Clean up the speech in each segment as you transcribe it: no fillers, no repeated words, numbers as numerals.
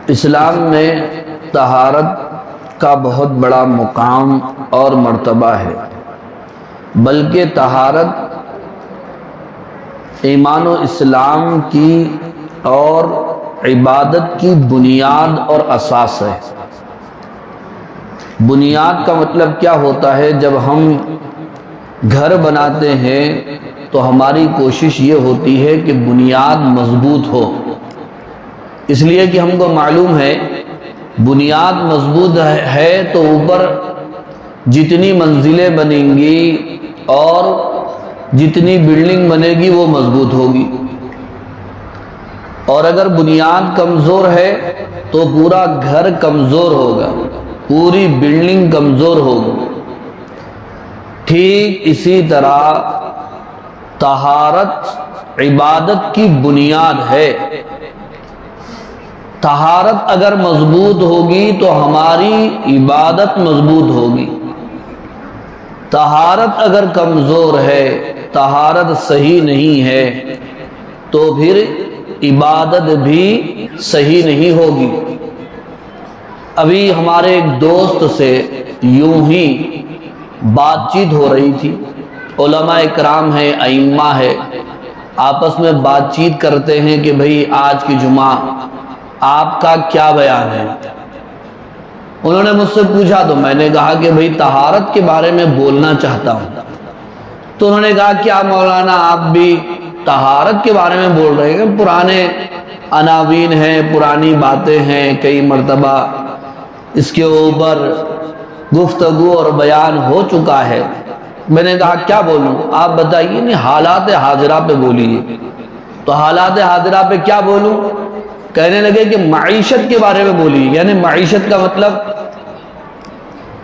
اسلام میں طہارت کا بہت بڑا مقام اور مرتبہ ہے، بلکہ طہارت ایمان و اسلام کی اور عبادت کی بنیاد اور اساس ہے۔ بنیاد کا مطلب کیا ہوتا ہے؟ جب ہم گھر بناتے ہیں تو ہماری کوشش یہ ہوتی ہے کہ بنیاد مضبوط ہو، اس لیے کہ ہم کو معلوم ہے بنیاد مضبوط ہے تو اوپر جتنی منزلیں بنیں گی اور جتنی بلڈنگ بنے گی وہ مضبوط ہوگی، اور اگر بنیاد کمزور ہے تو پورا گھر کمزور ہوگا، پوری بلڈنگ کمزور ہوگی۔ ٹھیک اسی طرح طہارت عبادت کی بنیاد ہے۔ طہارت اگر مضبوط ہوگی تو ہماری عبادت مضبوط ہوگی، طہارت اگر کمزور ہے، طہارت صحیح نہیں ہے تو پھر عبادت بھی صحیح نہیں ہوگی۔ ابھی ہمارے ایک دوست سے یوں ہی بات چیت ہو رہی تھی، علماء اکرام ہیں، ائمہ ہے، آپس میں بات چیت کرتے ہیں کہ بھئی آج کی جمعہ آپ کا کیا بیان ہے؟ انہوں نے مجھ سے پوچھا تو میں نے کہا کہ بھئی طہارت کے بارے میں بولنا چاہتا ہوں۔ تو انہوں نے کہا کیا مولانا آپ بھی طہارت کے بارے میں بول رہے ہیں؟ پرانے عناوین ہیں، پرانی باتیں ہیں، کئی مرتبہ اس کے اوپر گفتگو اور بیان ہو چکا ہے۔ میں نے کہا کیا بولوں؟ آپ بتائیے۔ نہیں، حالات حاضرہ پہ بولیے۔ تو حالات حاضرہ پہ کیا بولوں؟ کہنے لگے کہ معیشت کے بارے میں بولیے۔ یعنی معیشت کا مطلب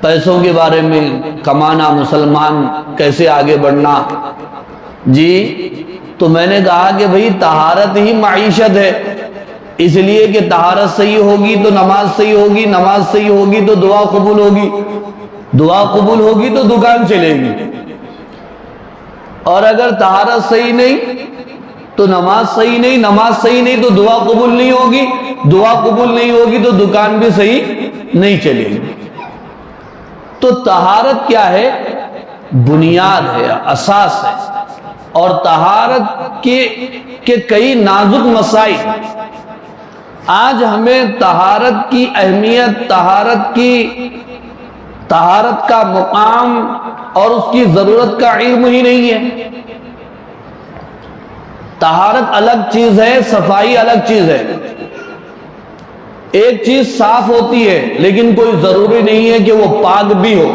پیسوں کے بارے میں، کمانا، مسلمان کیسے آگے بڑھنا۔ جی تو میں نے کہا کہ بھئی طہارت ہی معیشت ہے، اس لیے کہ طہارت صحیح ہوگی تو نماز صحیح ہوگی، نماز صحیح ہوگی تو دعا قبول ہوگی، دعا قبول ہوگی تو دکان چلے گی، اور اگر طہارت صحیح نہیں تو نماز صحیح نہیں، نماز صحیح نہیں تو دعا قبول نہیں ہوگی، دعا قبول نہیں ہوگی تو دکان بھی صحیح نہیں چلے گی۔ تو طہارت کیا ہے؟ بنیاد ہے، اساس ہے، اور طہارت کے کئی نازک مسائل۔ آج ہمیں طہارت کی اہمیت، طہارت کا مقام اور اس کی ضرورت کا علم ہی نہیں ہے۔ طہارت الگ چیز ہے، صفائی الگ چیز ہے۔ ایک چیز صاف ہوتی ہے لیکن کوئی ضروری نہیں ہے کہ وہ پاک بھی ہو،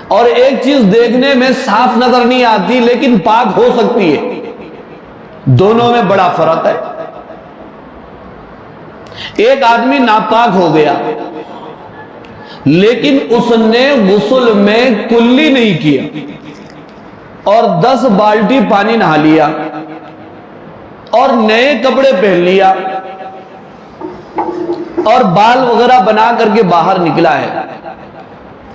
اور ایک چیز دیکھنے میں صاف نظر نہیں آتی لیکن پاک ہو سکتی ہے۔ دونوں میں بڑا فرق ہے۔ ایک آدمی ناپاک ہو گیا لیکن اس نے غسل میں کلی نہیں کیا اور 10 بالٹی پانی نہا لیا اور نئے کپڑے پہن لیا اور بال وغیرہ بنا کر کے باہر نکلا ہے۔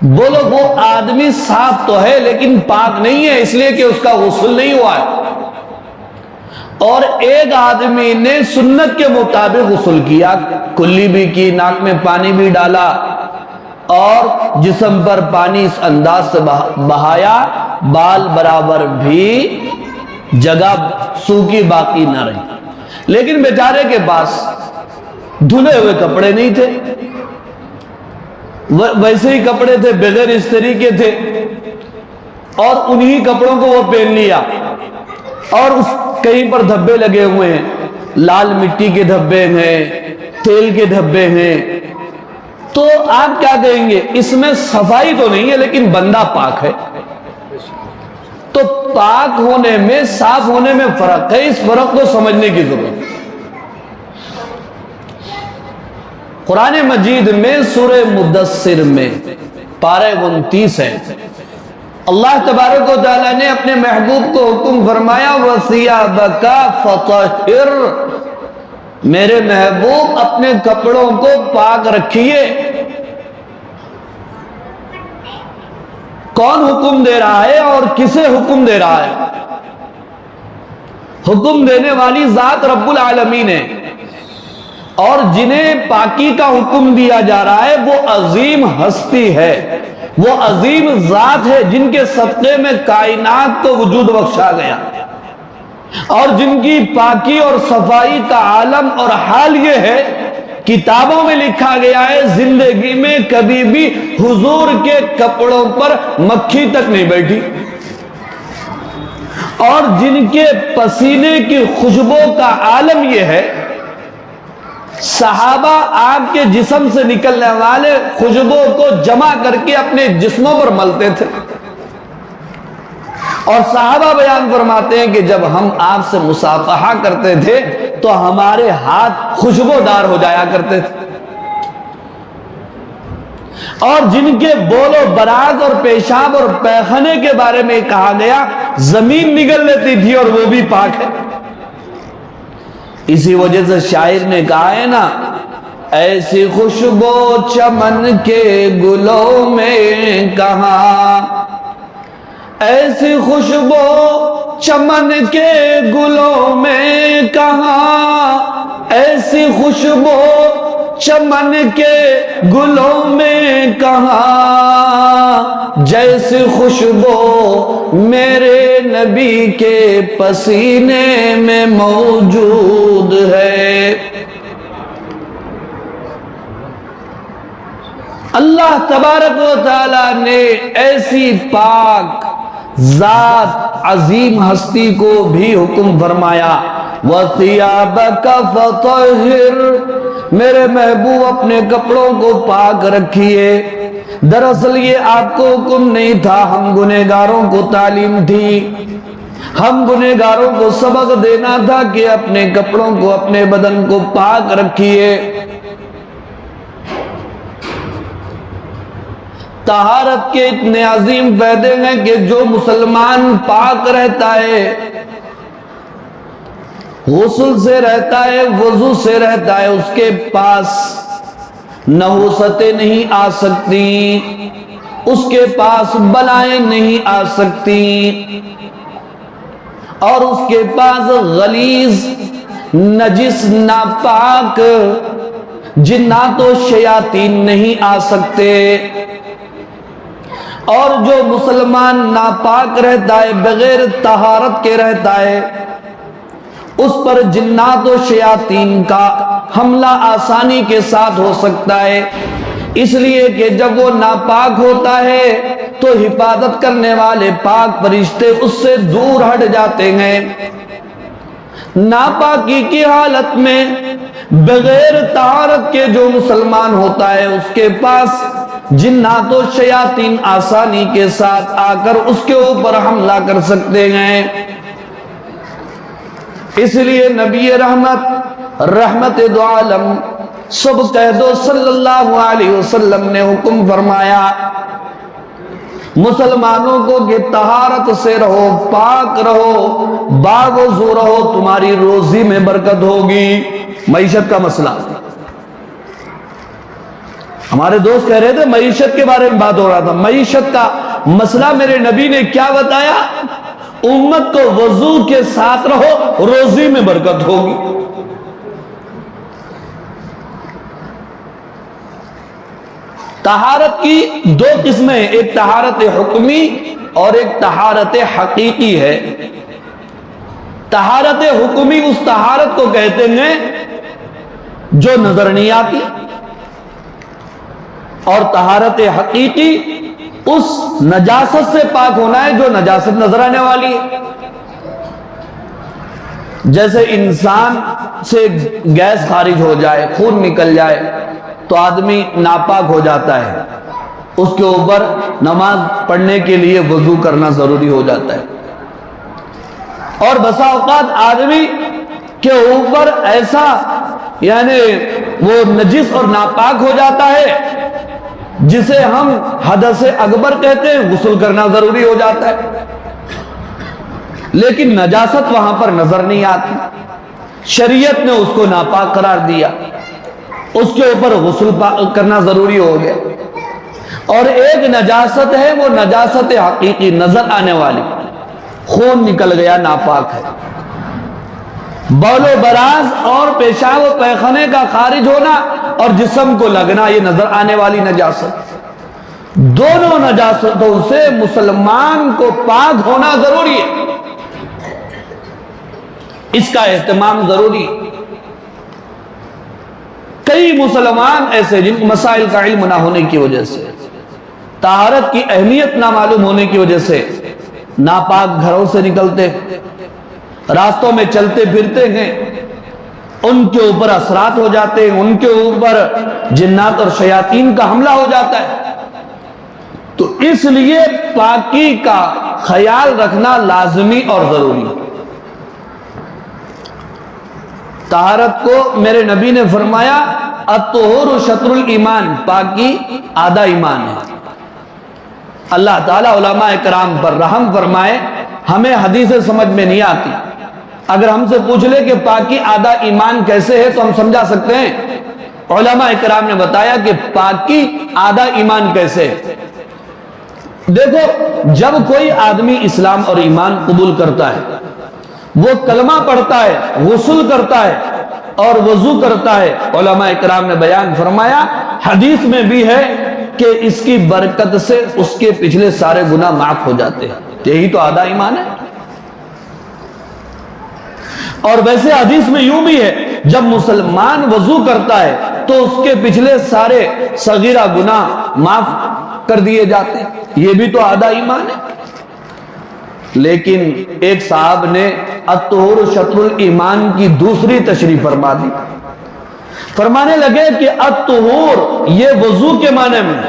بولو وہ آدمی صاف تو ہے لیکن پاک نہیں ہے، اس لیے کہ اس کا غسل نہیں ہوا ہے۔ اور ایک آدمی نے سنت کے مطابق غسل کیا، کلی بھی کی، ناک میں پانی بھی ڈالا اور جسم پر پانی اس انداز سے بہایا، بال برابر بھی جگہ سوکھی باقی نہ رہی، لیکن بیچارے کے پاس دھلے ہوئے کپڑے نہیں تھے، ویسے ہی کپڑے تھے، بغیر استری کے تھے، اور انہی کپڑوں کو وہ پہن لیا، اور اس کہیں پر دھبے لگے ہوئے ہیں، لال مٹی کے دھبے ہیں، تیل کے دھبے ہیں۔ تو آپ کیا کہیں گے؟ اس میں صفائی تو نہیں ہے لیکن بندہ پاک ہے۔ تو پاک ہونے میں، صاف ہونے میں فرق ہے، اس فرق کو سمجھنے کی ضرورت ہے۔ قرآن مجید میں سورہ مدثر میں پارہ 29 ہے، اللہ تبارک و تعالیٰ نے اپنے محبوب کو حکم فرمایا وَثِيَابَكَ فَطَهِّرْ، میرے محبوب اپنے کپڑوں کو پاک رکھیے۔ کون حکم دے رہا ہے اور کسے حکم دے رہا ہے؟ حکم دینے والی ذات رب العالمین ہے، اور جنہیں پاکی کا حکم دیا جا رہا ہے وہ عظیم ہستی ہے، وہ عظیم ذات ہے جن کے صدقے میں کائنات کو وجود بخشا گیا، اور جن کی پاکی اور صفائی کا عالم اور حال یہ ہے، کتابوں میں لکھا گیا ہے زندگی میں کبھی بھی حضور کے کپڑوں پر مکھی تک نہیں بیٹھی، اور جن کے پسینے کی خوشبو کا عالم یہ ہے، صحابہ آپ کے جسم سے نکلنے والے خوشبو کو جمع کر کے اپنے جسموں پر ملتے تھے، اور صحابہ بیان فرماتے ہیں کہ جب ہم آپ سے مصافحہ کرتے تھے تو ہمارے ہاتھ خوشبودار ہو جایا کرتے تھے، اور جن کے بول و براز اور پیشاب اور پیخانے کے بارے میں کہا گیا زمین نگل لیتی تھی اور وہ بھی پاک ہے۔ اسی وجہ سے شاعر نے کہا ہے نا، ایسی خوشبو چمن کے گلوں میں کہاں، ایسی خوشبو چمن کے گلوں میں کہاں، ایسی خوشبو چمن کے گلوں میں کہاں، جیسی خوشبو میرے نبی کے پسینے میں موجود ہے۔ اللہ تبارک و تعالی نے ایسی پاک ذات عظیم ہستی کو بھی حکم فرمایا، وَثِيَابَكَ فَطَهِّرْ، میرے محبوب اپنے کپڑوں کو پاک رکھیے۔ دراصل یہ آپ کو حکم نہیں تھا، ہم گنہگاروں کو تعلیم تھی، ہم گنہگاروں کو سبق دینا تھا کہ اپنے کپڑوں کو، اپنے بدن کو پاک رکھیے۔ طہارت کے اتنے عظیم فائدے ہیں کہ جو مسلمان پاک رہتا ہے، غسل سے رہتا ہے، وضو سے رہتا ہے، اس کے پاس نحوستیں نہیں آ سکتی، اس کے پاس بلائیں نہیں آ سکتی، اور اس کے پاس غلیظ، نجس، ناپاک جنات و شیاطین نہیں آ سکتے۔ اور جو مسلمان ناپاک رہتا ہے، بغیر طہارت کے رہتا ہے، اس پر جنات و شیاطین کا حملہ آسانی کے ساتھ ہو سکتا ہے، اس لیے کہ جب وہ ناپاک ہوتا ہے تو حفاظت کرنے والے پاک فرشتے اس سے دور ہٹ جاتے ہیں۔ ناپاکی کی حالت میں بغیر طہارت کے جو مسلمان ہوتا ہے، اس کے پاس جنات و شیاطین آسانی کے ساتھ آ کر اس کے اوپر حملہ کر سکتے ہیں۔ اس لیے نبی رحمت دو عالم سب کہہ دو صلی اللہ علیہ وسلم نے حکم فرمایا مسلمانوں کو کہ طہارت سے رہو، پاک رہو، باوضو رہو، تمہاری روزی میں برکت ہوگی۔ معیشت کا مسئلہ، ہمارے دوست کہہ رہے تھے معیشت کے بارے میں بات ہو رہا تھا، معیشت کا مسئلہ میرے نبی نے کیا بتایا؟ امت کو وضو کے ساتھ رہو، روزی میں برکت ہوگی۔ طہارت کی دو قسمیں، ایک طہارت حکمی اور ایک طہارت حقیقی ہے۔ طہارت حکمی اس طہارت کو کہتے ہیں جو نظر نہیں آتی، اور طہارت حقیقی اس نجاست سے پاک ہونا ہے جو نجاست نظر آنے والی ہے۔ جیسے انسان سے گیس خارج ہو جائے، خون نکل جائے تو آدمی ناپاک ہو جاتا ہے، اس کے اوپر نماز پڑھنے کے لیے وضو کرنا ضروری ہو جاتا ہے۔ اور بسا اوقات آدمی کے اوپر ایسا یعنی وہ نجس اور ناپاک ہو جاتا ہے جسے ہم حدث اکبر کہتے ہیں، غسل کرنا ضروری ہو جاتا ہے، لیکن نجاست وہاں پر نظر نہیں آتی، شریعت نے اس کو ناپاک قرار دیا، اس کے اوپر غسل کرنا ضروری ہو گیا۔ اور ایک نجاست ہے وہ نجاست حقیقی نظر آنے والی، خون نکل گیا ناپاک ہے، بول و براز اور پیشاب و پیخانے کا خارج ہونا اور جسم کو لگنا، یہ نظر آنے والی نجاست۔ دونوں نجاستوں سے مسلمان کو پاک ہونا ضروری ہے، اس کا اہتمام ضروری ہے۔ کئی مسلمان ایسے جن کو مسائل کا علم نہ ہونے کی وجہ سے، طہارت کی اہمیت نہ معلوم ہونے کی وجہ سے ناپاک گھروں سے نکلتے، راستوں میں چلتے پھرتے ہیں، ان کے اوپر اثرات ہو جاتے ہیں، ان کے اوپر جنات اور شیاطین کا حملہ ہو جاتا ہے۔ تو اس لیے پاکی کا خیال رکھنا لازمی اور ضروری ہے۔ طہارت کو میرے نبی نے فرمایا الطہور شطر الایمان، پاکی آدھا ایمان ہے۔ اللہ تعالیٰ علماء کرام پر رحم فرمائے، ہمیں حدیثیں سمجھ میں نہیں آتی، اگر ہم سے پوچھ لے کہ پاکی آدھا ایمان کیسے ہے تو ہم سمجھا سکتے ہیں۔ علماء کرام نے بتایا کہ پاکی آدھا ایمان کیسے ہے۔ دیکھو، جب کوئی آدمی اسلام اور ایمان قبول کرتا ہے، وہ کلمہ پڑھتا ہے، غسل کرتا ہے اور وضو کرتا ہے، علماء کرام نے بیان فرمایا، حدیث میں بھی ہے کہ اس کی برکت سے اس کے پچھلے سارے گناہ معاف ہو جاتے ہیں۔ یہی تو آدھا ایمان ہے۔ اور ویسے حدیث میں یوں بھی ہے، جب مسلمان وضو کرتا ہے تو اس کے پچھلے سارے صغیرہ گناہ معاف کر دیے جاتے ہیں، یہ بھی تو آدھا ایمان ہے۔ لیکن ایک صاحب نے الطہور شطر الایمان کی دوسری تشریح فرما دی، فرمانے لگے کہ الطہور یہ وضو کے معنی میں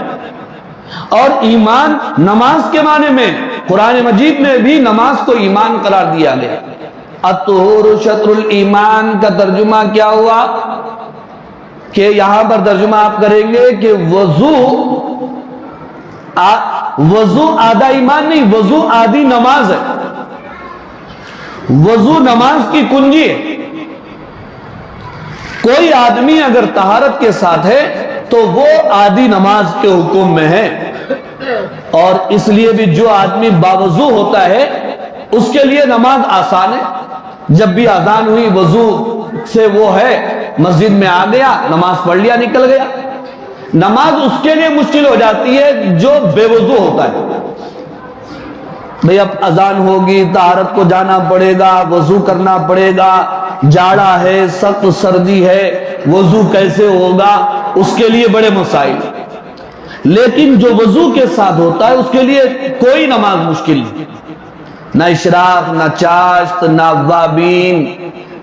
اور ایمان نماز کے معنی میں، قرآن مجید میں بھی نماز کو ایمان قرار دیا گیا۔ الطہور شطر الایمان کا ترجمہ کیا ہوا کہ یہاں پر ترجمہ آپ کریں گے کہ وضو آدھا ایمان نہیں، وضو آدھی نماز ہے، وضو نماز کی کنجی ہے۔ کوئی آدمی اگر طہارت کے ساتھ ہے تو وہ آدھی نماز کے حکم میں ہے، اور اس لیے بھی جو آدمی باوضو ہوتا ہے اس کے لیے نماز آسان ہے۔ جب بھی اذان ہوئی وضو سے وہ ہے مسجد میں آ گیا، نماز پڑھ لیا، نکل گیا۔ نماز اس کے لیے مشکل ہو جاتی ہے جو بے وضو ہوتا ہے، بھئی اب اذان ہوگی، طہارت کو جانا پڑے گا، وضو کرنا پڑے گا، جاڑا ہے، سخت سردی ہے، وضو کیسے ہوگا، اس کے لیے بڑے مسائل۔ لیکن جو وضو کے ساتھ ہوتا ہے اس کے لیے کوئی نماز مشکل نہیں، نہ اشراق، نہ چاشت، نہ اوابین،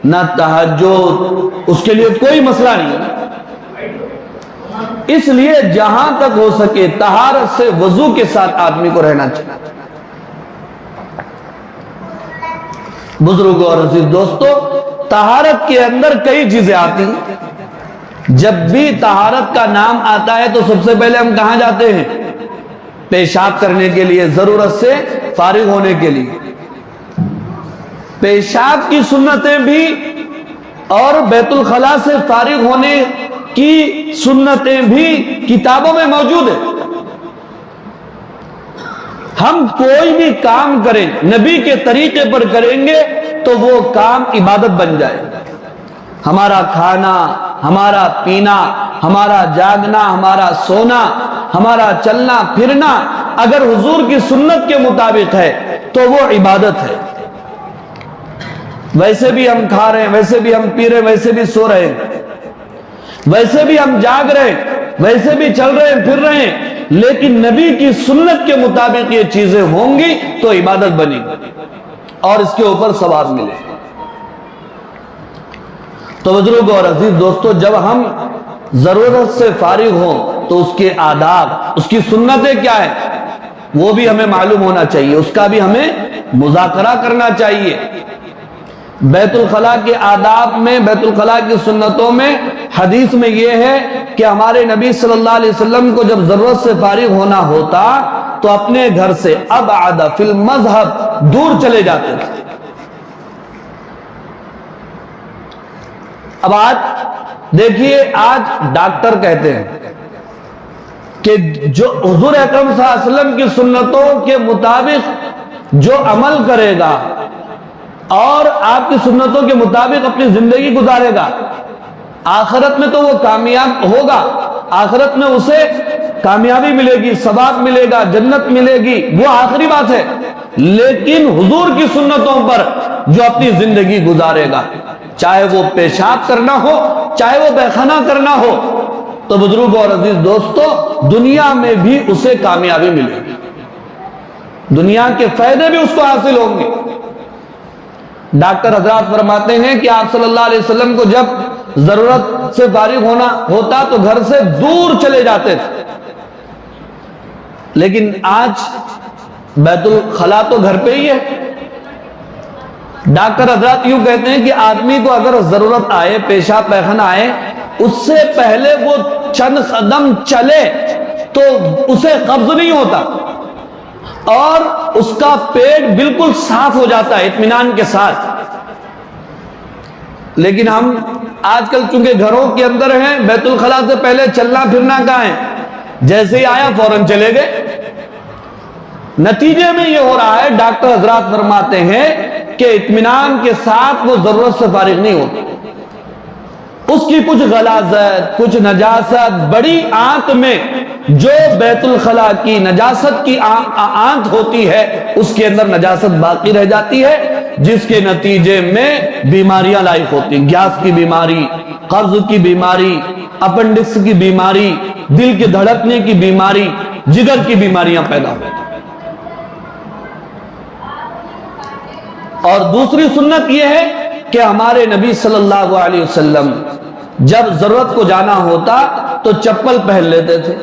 نہ تہجد، اس کے لیے کوئی مسئلہ نہیں۔ اس لیے جہاں تک ہو سکے طہارت سے وضو کے ساتھ آدمی کو رہنا چاہیے۔ بزرگوں اور عزیز دوستو، طہارت کے اندر کئی چیزیں آتی ہیں۔ جب بھی طہارت کا نام آتا ہے تو سب سے پہلے ہم کہاں جاتے ہیں؟ پیشاب کرنے کے لیے، ضرورت سے فارغ ہونے کے لیے۔ پیشاب کی سنتیں بھی اور بیت الخلاء سے فارغ ہونے کی سنتیں بھی کتابوں میں موجود ہیں۔ ہم کوئی بھی کام کریں نبی کے طریقے پر کریں گے تو وہ کام عبادت بن جائے۔ ہمارا کھانا، ہمارا پینا، ہمارا جاگنا، ہمارا سونا، ہمارا چلنا پھرنا اگر حضور کی سنت کے مطابق ہے تو وہ عبادت ہے۔ ویسے بھی ہم کھا رہے ہیں، ویسے بھی ہم پی رہے ہیں، ویسے بھی سو رہے ہیں، ویسے بھی ہم جاگ رہے ہیں، ویسے بھی چل رہے ہیں، پھر رہے ہیں، لیکن نبی کی سنت کے مطابق یہ چیزیں ہوں گی تو عبادت بنے گی اور اس کے اوپر ثواب ملے۔ تو بزرگوں اور عزیز دوستو، جب ہم ضرورت سے فارغ ہوں تو اس کے آداب، اس کی سنتیں کیا ہیں وہ بھی ہمیں معلوم ہونا چاہیے، اس کا بھی ہمیں مذاکرہ کرنا چاہیے۔ بیت الخلاء کے آداب میں، بیت الخلاء کی سنتوں میں، حدیث میں یہ ہے کہ ہمارے نبی صلی اللہ علیہ وسلم کو جب ضرورت سے فارغ ہونا ہوتا تو اپنے گھر سے ابعد فی المذہب دور چلے جاتے تھے۔ اب آج دیکھیے، آج ڈاکٹر کہتے ہیں کہ جو حضور اکرم صلی اللہ علیہ وسلم کی سنتوں کے مطابق جو عمل کرے گا اور آپ کی سنتوں کے مطابق اپنی زندگی گزارے گا، آخرت میں تو وہ کامیاب ہوگا، آخرت میں اسے کامیابی ملے گی، ثواب ملے گا، جنت ملے گی، وہ آخری بات ہے۔ لیکن حضور کی سنتوں پر جو اپنی زندگی گزارے گا، چاہے وہ پیشاب کرنا ہو، چاہے وہ پیخانہ کرنا ہو، تو بزرگوں اور عزیز دوستو، دنیا میں بھی اسے کامیابی ملے گی، دنیا کے فائدے بھی اس کو حاصل ہوں گے۔ ڈاکٹر حضرات فرماتے ہیں کہ آپ صلی اللہ علیہ وسلم کو جب ضرورت سے فارغ ہونا ہوتا تو گھر سے دور چلے جاتے تھے، لیکن آج بیت الخلا تو گھر پہ ہی ہے۔ ڈاکٹر حضرات یوں کہتے ہیں کہ آدمی کو اگر ضرورت آئے، پیشاب پیخانہ آئے، اس سے پہلے وہ چند قدم چلے تو اسے قبض نہیں ہوتا اور اس کا پیٹ بالکل صاف ہو جاتا ہے اطمینان کے ساتھ۔ لیکن ہم آج کل چونکہ گھروں کے اندر ہیں، بیت الخلا سے پہلے چلنا پھرنا کہاں ہے، جیسے ہی آیا فوراً چلے گئے۔ نتیجے میں یہ ہو رہا ہے، ڈاکٹر حضرات فرماتے ہیں کہ اطمینان کے ساتھ وہ ضرورت سے فارغ نہیں ہوتی، اس کی کچھ غلاظت، کچھ نجاست، بڑی آنت میں جو بیت الخلا کی نجاست کی آنت ہوتی ہے، اس کے اندر نجاست باقی رہ جاتی ہے، جس کے نتیجے میں بیماریاں لاحق ہوتی ہیں، گیس کی بیماری، قبض کی بیماری، اپنڈکس کی بیماری، دل کے دھڑکنے کی بیماری، جگر کی بیماریاں پیدا ہوتی ہیں۔ اور دوسری سنت یہ ہے کہ ہمارے نبی صلی اللہ علیہ وسلم جب ضرورت کو جانا ہوتا تو چپل پہن لیتے تھے۔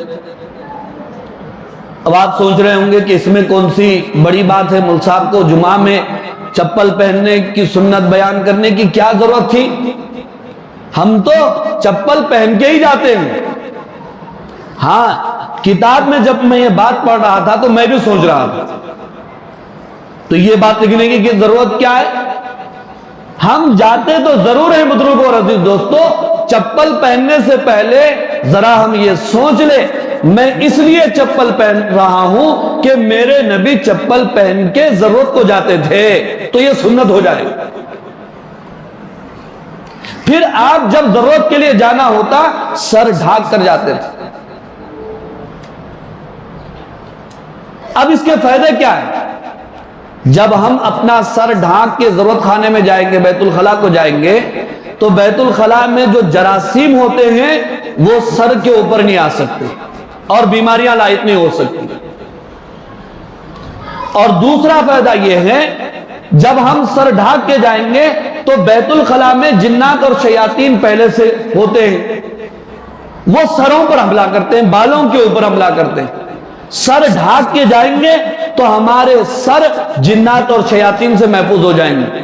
اب آپ سوچ رہے ہوں گے کہ اس میں کون سی بڑی بات ہے، مول صاحب کو جمعہ میں چپل پہننے کی سنت بیان کرنے کی کیا ضرورت تھی؟ ہم تو چپل پہن کے ہی جاتے ہیں۔ ہاں، کتاب میں جب میں یہ بات پڑھ رہا تھا تو میں بھی سوچ رہا تھا، تو یہ بات لکھنے کی کہ ضرورت کیا ہے؟ ہم جاتے تو ضرور ہیں بزرگوں اور عزیز دوستو، چپل پہننے سے پہلے ذرا ہم یہ سوچ لیں، میں اس لیے چپل پہن رہا ہوں کہ میرے نبی چپل پہن کے ضرورت کو جاتے تھے، تو یہ سنت ہو جائے۔ پھر آپ جب ضرورت کے لیے جانا ہوتا سر ڈھانک کر جاتے تھے۔ اب اس کے فائدے کیا ہیں؟ جب ہم اپنا سر ڈھانک کے ضرورت خانے میں جائیں گے، بیت الخلا کو جائیں گے، تو بیت الخلا میں جو جراثیم ہوتے ہیں وہ سر کے اوپر نہیں آ سکتے اور بیماریاں لاحق نہیں ہو سکتی۔ اور دوسرا فائدہ یہ ہے، جب ہم سر ڈھانک کے جائیں گے تو بیت الخلا میں جنات اور شیاطین پہلے سے ہوتے ہیں، وہ سروں پر حملہ کرتے ہیں، بالوں کے اوپر حملہ کرتے ہیں۔ سر ڈھانک کے جائیں گے تو ہمارے سر جنات اور شیاطین سے محفوظ ہو جائیں گے،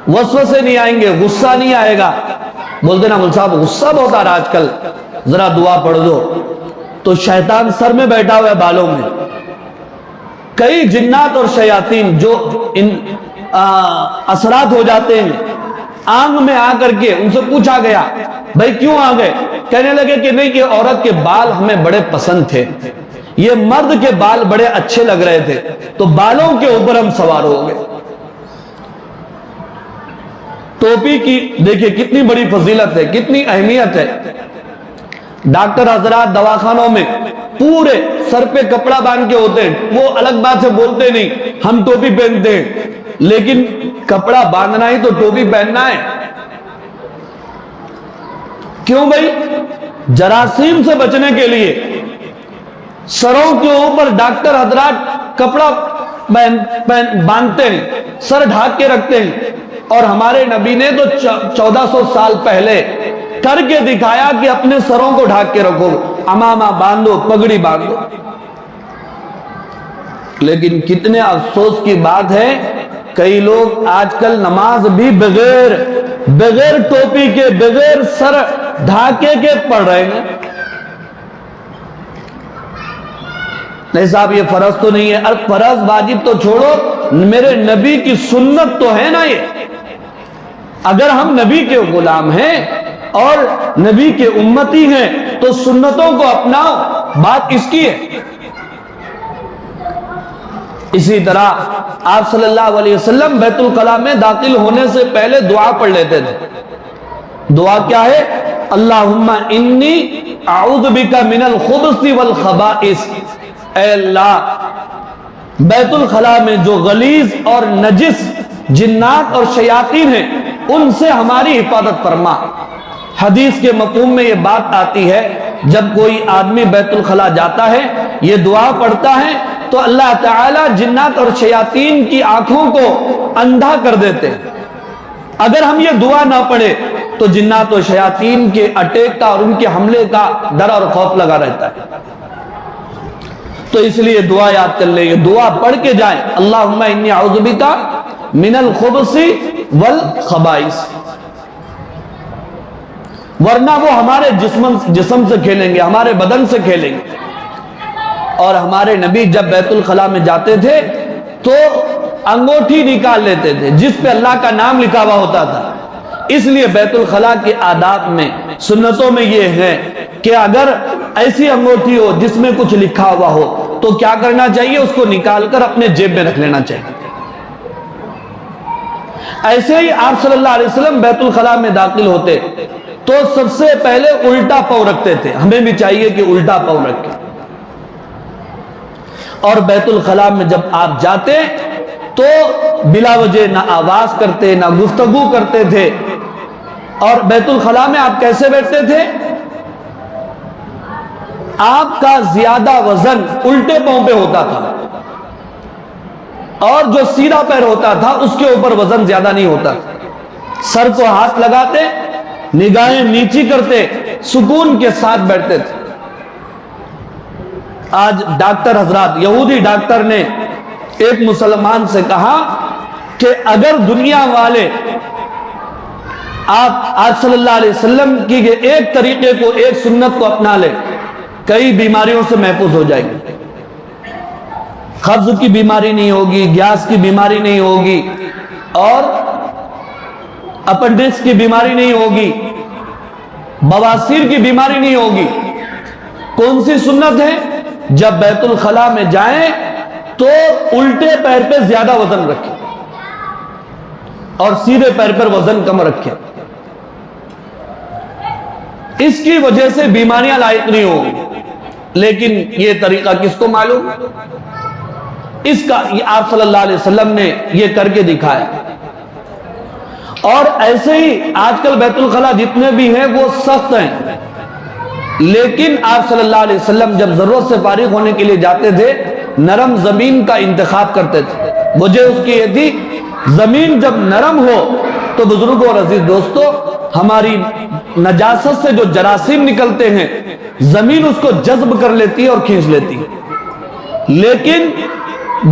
وسوسے نہیں آئیں گے، غصہ نہیں آئے گا۔ بولتے نا مول صاحب غصہ بہت آ رہا آج کل، ذرا دعا پڑھ دو، تو شیطان سر میں بیٹھا ہوا ہے، بالوں میں۔ کئی جنات اور شیاطین جو ان اثرات ہو جاتے ہیں، آنگ میں آ کر کے ان سے پوچھا گیا بھائی کیوں آ گئے؟ کہنے لگے کہ نہیں، کہ عورت کے بال ہمیں بڑے پسند تھے، یہ مرد کے بال بڑے اچھے لگ رہے تھے، تو بالوں کے اوپر ہم سوار ہو گئے۔ ٹوپی کی دیکھیں کتنی بڑی فضیلت ہے، کتنی اہمیت ہے۔ ڈاکٹر حضرات دواخانوں میں پورے سر پہ کپڑا باندھ کے ہوتے ہیں، وہ الگ بات سے بولتے نہیں، ہم ٹوپی پہنتے ہیں، لیکن کپڑا باندھنا ہی تو ٹوپی پہننا ہے۔ کیوں بھائی؟ جراثیم سے بچنے کے لیے سروں کے اوپر ڈاکٹر حضرات کپڑا باندھتے ہیں، سر ڈھانک کے رکھتے ہیں، اور ہمارے نبی نے تو 1400 سال پہلے کر کے دکھایا کہ اپنے سروں کو ڈھانک کے رکھو، امامہ باندھو، پگڑی باندھو۔ لیکن کتنے افسوس کی بات ہے، کئی لوگ آج کل نماز بھی بغیر ٹوپی کے، بغیر سر ڈھانکے کے پڑھ رہے ہیں۔ نہیں صاحب یہ فرض تو نہیں ہے، فرض واجب تو چھوڑو، میرے نبی کی سنت تو ہے نا یہ۔ اگر ہم نبی کے غلام ہیں اور نبی کے امتی ہیں تو سنتوں کو اپناؤ۔ بات اس کی ہے۔ اسی طرح آپ صلی اللہ علیہ وسلم بیت الخلاء میں داخل ہونے سے پہلے دعا پڑھ لیتے تھے۔ دعا کیا ہے؟ اللہم انی اعوذ بک من الخبث والخبائث، اے اللہ بیت الخلاء میں جو غلیظ اور نجس جنات اور شیاطین ہیں ان سے ہماری حفاظت فرما۔ حدیث کے مفہوم میں یہ بات آتی ہے جب کوئی آدمی بیت الخلاء جاتا ہے یہ دعا پڑھتا ہے تو اللہ تعالی جنات اور شیاطین کی آنکھوں کو اندھا کر دیتے ہیں۔ اگر ہم یہ دعا نہ پڑھے تو جنات و شیاطین کے اٹیک کا اور ان کے حملے کا ڈر اور خوف لگا رہتا ہے۔ تو اس لیے دعا یاد کر لیں، یہ دعا پڑھ کے جائیں، اللہم انی اعوذ بک من الخبث والخبائث، ورنہ وہ ہمارے جسم سے کھیلیں گے، ہمارے بدن سے کھیلیں گے۔ اور ہمارے نبی جب بیت الخلاء میں جاتے تھے تو انگوٹھی نکال لیتے تھے جس پہ اللہ کا نام لکھا ہوا ہوتا تھا۔ اس لیے بیت الخلاء کے آداب میں سنتوں میں یہ ہے کہ اگر ایسی انگوٹھی ہو جس میں کچھ لکھا ہوا ہو تو کیا کرنا چاہیے؟ اس کو نکال کر اپنے جیب میں رکھ لینا چاہیے۔ ایسے ہی آپ صلی اللہ علیہ وسلم بیت الخلاء میں داخل ہوتے تو سب سے پہلے الٹا پاؤں رکھتے تھے، ہمیں بھی چاہیے کہ الٹا پاؤں رکھیں۔ اور بیت الخلاء میں جب آپ جاتے تو بلا وجہ نہ آواز کرتے نہ گفتگو کرتے تھے۔ اور بیت الخلاء میں آپ کیسے بیٹھتے تھے؟ آپ کا زیادہ وزن الٹے پاؤں پہ ہوتا تھا اور جو سیدھا پیر ہوتا تھا اس کے اوپر وزن زیادہ نہیں ہوتا۔ سر کو ہاتھ لگاتے، نگاہیں نیچی کرتے، سکون کے ساتھ بیٹھتے تھے۔ آج ڈاکٹر حضرات، یہودی ڈاکٹر نے ایک مسلمان سے کہا کہ اگر دنیا والے آپ صلی اللہ علیہ وسلم کی ایک طریقے کو، ایک سنت کو اپنا لے، کئی بیماریوں سے محفوظ ہو جائے گی۔ قبض کی بیماری نہیں ہوگی، گیس کی بیماری نہیں ہوگی، اور اپنڈکس کی بیماری نہیں ہوگی، بواسیر کی بیماری نہیں ہوگی۔ کون سی سنت ہے؟ جب بیت الخلاء میں جائیں تو الٹے پیر پہ زیادہ وزن رکھیں اور سیدھے پیر پر وزن کم رکھیں۔ اس کی وجہ سے بیماریاں لاحق نہیں ہوگی۔ لیکن یہ طریقہ کس کو معلوم؟ اس کا آپ صلی اللہ علیہ وسلم نے یہ کر کے دکھایا۔ اور ایسے ہی آج کل بیت الخلاء جتنے بھی ہیں وہ سخت ہیں، لیکن آپ صلی اللہ علیہ وسلم جب ضرورت سے فارغ ہونے کے لیے جاتے تھے نرم زمین کا انتخاب کرتے تھے۔ وجہ اس کی یہ تھی زمین جب نرم ہو تو بزرگوں اور عزیز دوستو ہماری نجاست سے جو جراثیم نکلتے ہیں زمین اس کو جذب کر لیتی ہے اور کھینچ لیتی ہے، لیکن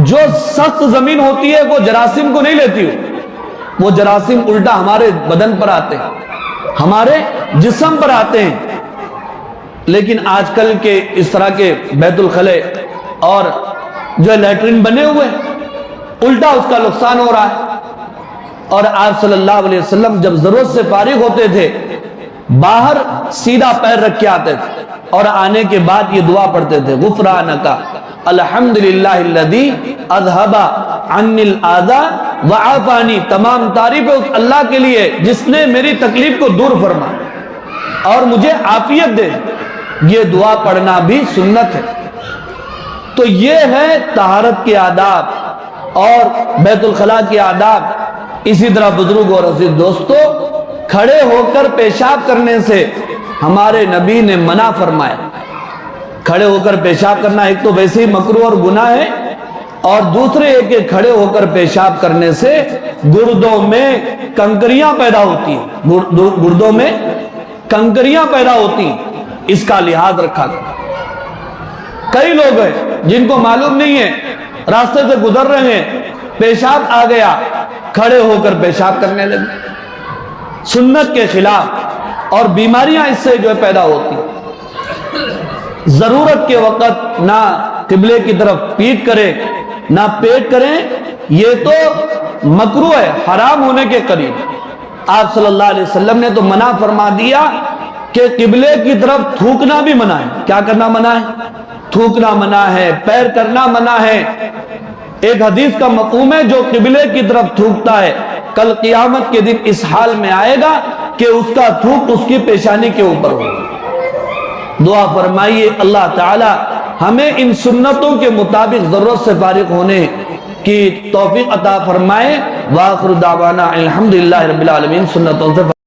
جو سخت زمین ہوتی ہے وہ جراثیم کو نہیں لیتی ہے، وہ جراثیم الٹا ہمارے بدن پر آتے ہیں، ہمارے جسم پر آتے ہیں۔ لیکن آج کل کے اس طرح کے بیت الخلاء اور جو لیٹرین بنے ہوئے الٹا اس کا نقصان ہو رہا ہے۔ اور آپ صلی اللہ علیہ وسلم جب ضرورت سے فارغ ہوتے تھے باہر سیدھا پیر رکھ کے آتے تھے اور آنے کے بعد یہ دعا پڑھتے تھے، غفرانک الحمدللہ الذی اذھب عنی الاذی وعافانی، تمام تعریف اس اللہ کے لیے جس نے میری تکلیف کو دور فرما اور مجھے عافیت دے۔ یہ دعا پڑھنا بھی سنت ہے۔ تو یہ ہے طہارت کے آداب اور بیت الخلاء کے آداب۔ اسی طرح بزرگ اور عزیز دوستو کھڑے ہو کر پیشاب کرنے سے ہمارے نبی نے منع فرمایا۔ کھڑے ہو کر پیشاب کرنا ایک تو ویسے ہی مکروہ اور گناہ ہے، اور دوسرے ایک کہ کھڑے ہو کر پیشاب کرنے سے گردوں میں کنکریاں پیدا ہوتی ہیں، گردوں میں کنکریاں پیدا ہوتی ہیں، اس کا لحاظ رکھا گیا۔ کئی لوگ ہیں جن کو معلوم نہیں ہے، راستے سے گزر رہے ہیں، پیشاب آ گیا، کھڑے ہو کر پیشاب کرنے لگے، سنت کے خلاف، اور بیماریاں اس سے جو ہے پیدا ہوتی ہیں۔ ضرورت کے وقت نہ قبلے کی طرف پیٹ کریں نہ پیٹ کریں، یہ تو مکروہ ہے، حرام ہونے کے قریب۔ آپ صلی اللہ علیہ وسلم نے تو منع فرما دیا کہ قبلے کی طرف تھوکنا بھی منع ہے۔ کیا کرنا منع ہے؟ تھوکنا منع ہے، پیر کرنا منع ہے۔ ایک حدیث کا مفہوم ہے جو قبلے کی طرف تھوکتا ہے کل قیامت کے دن اس حال میں آئے گا کہ اس کا تھوک اس کی پیشانی کے اوپر ہوگا۔ دعا فرمائیے اللہ تعالی ہمیں ان سنتوں کے مطابق ضرورت سے فارغ ہونے کی توفیق عطا فرمائے۔ وآخر دعوانا الحمدللہ رب العالمین۔ سنتوں سے